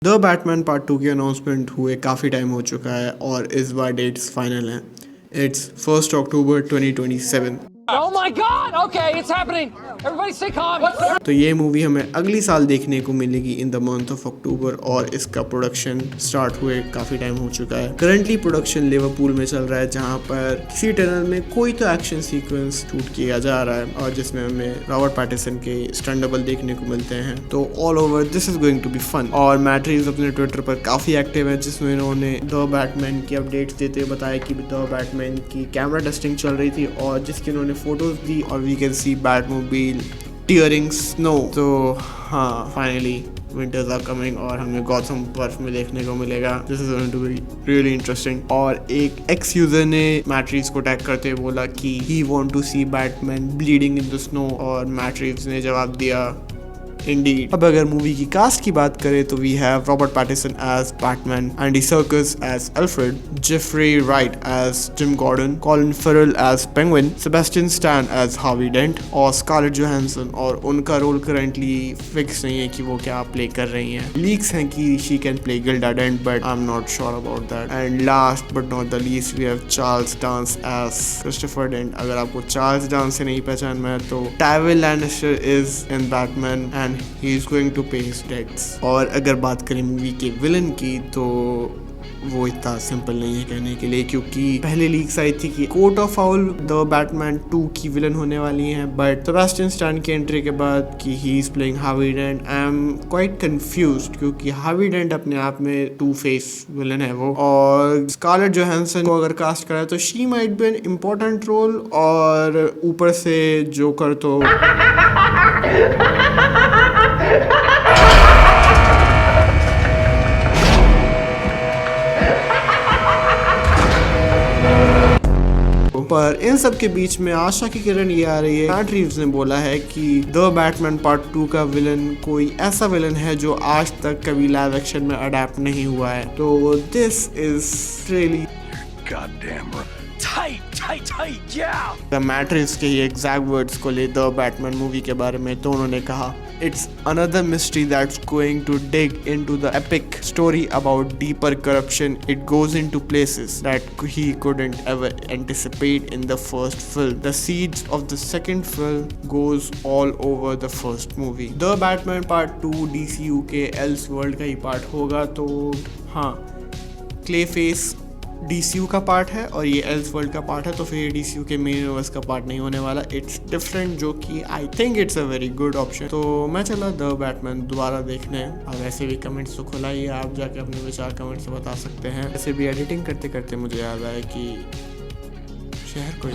The Batman part 2 की announcement हुए काफ़ी टाइम हो चुका है और इस बार डेट्स फाइनल हैं। It's 1 October 2027। Oh my God! Okay, it's happening. Everybody stay calm. तो ये मूवी हमें अगली साल देखने को मिलेगी in the month of October और इसका प्रोडक्शन स्टार्ट हुए काफ़ी टाइम हो चुका है। करंटली प्रोडक्शन लिवरपूल में चल रहा है जहाँ पर किसी टनल में कोई तो एक्शन सीक्वेंस शूट किया जा रहा है और जिसमें हमें रॉबर्ट पैटिसन के स्टंट डबल देखने को मिलते हैं। तो all over this is going to be fun. और मैट रीव्स अपने ट्विटर पर काफ़ी एक्टिव है जिसमें इन्होंने द बैटमैन की अपडेट्स देते हुए बताया कि द बैटमैन की कैमरा टेस्टिंग चल रही थी और जिसकी उन्होंने फोटोज दी और we can see Batmobile tearing snow. तो हाँ, फाइनली विंटर्स आर कमिंग और हमें गॉथम बर्फ में देखने को मिलेगा। This is going to be really interesting. और एक एक्स यूजर ने मैट रीव्स को टैग करते हुए बोला कि he want to see Batman bleeding in the snow और मैट रीव्स ने जवाब दिया Indeed. अब अगर मूवी की कास्ट की बात करें तो we have Robert Pattinson as Batman, Andy Serkis as Alfred, Jeffrey Wright as Jim Gordon, Colin Farrell as Penguin, Sebastian Stan as Harvey Dent और स्कारलेट जोहानसन। और उनका रोल करंटली फिक्स नहीं है कि वो क्या प्ले कर रही हैं। लीक्स हैं कि she can play Gilda Dent but I am not sure about that. And last but not the least we have Charles Dance as Christopher Dent. अगर आपको चार्ल्स डांस से नहीं पहचान में तो Tywin Lannister is in Batman and he is going to pay his debts। और अगर बात करें मूवी के विलन की तो वो इतना सिंपल नहीं है कहने के लिए, क्योंकि पहले लीक्स आई थी कि court of owl the Batman 2 की विलन होने वाली हैं, बट सेबेस्टियन स्टैन की एंट्री के बाद कि he is playing Harvey Dent, I am quite confused क्योंकि हार्वी डेंट अपने आप में 2 फेस विलन है वो। और स्कारलेट जोहानसन को अगर कास्ट करा तो she might be an important role और ऊपर से जोकर तो पर इन सब के बीच में आशा की किरण ये आ रही है, मैट रीव्स ने बोला है कि द बैटमैन पार्ट 2 का विलन कोई ऐसा विलन है जो आज तक कभी लाइव एक्शन में अडेप्ट नहीं हुआ है। तो this is really the Matt Reeves के एग्जैक्ट वर्ड्स को ले द बैटमैन मूवी के बारे में तो उन्होंने कहा It's another mystery that's going to dig into the epic story about deeper corruption. It goes into places that he couldn't ever anticipate in the first film. The seeds of the second film goes all over the first movie. The Batman Part 2 DCU के Elseworld का ही part होगा। तो हाँ, Clayface DCU का part है और ये Elseworld का पार्ट है, तो फिर ये DCU के मेन यूनिवर्स का पार्ट नहीं होने वाला। इट्स डिफरेंट, जो कि I think it's a very good option. तो मैं चला द बैटमैन दोबारा देखने। अब ऐसे भी कमेंट्स तो खुला ही है, आप जाके अपने विचार कमेंट से बता सकते हैं। ऐसे भी एडिटिंग करते करते मुझे याद आया कि शहर कोई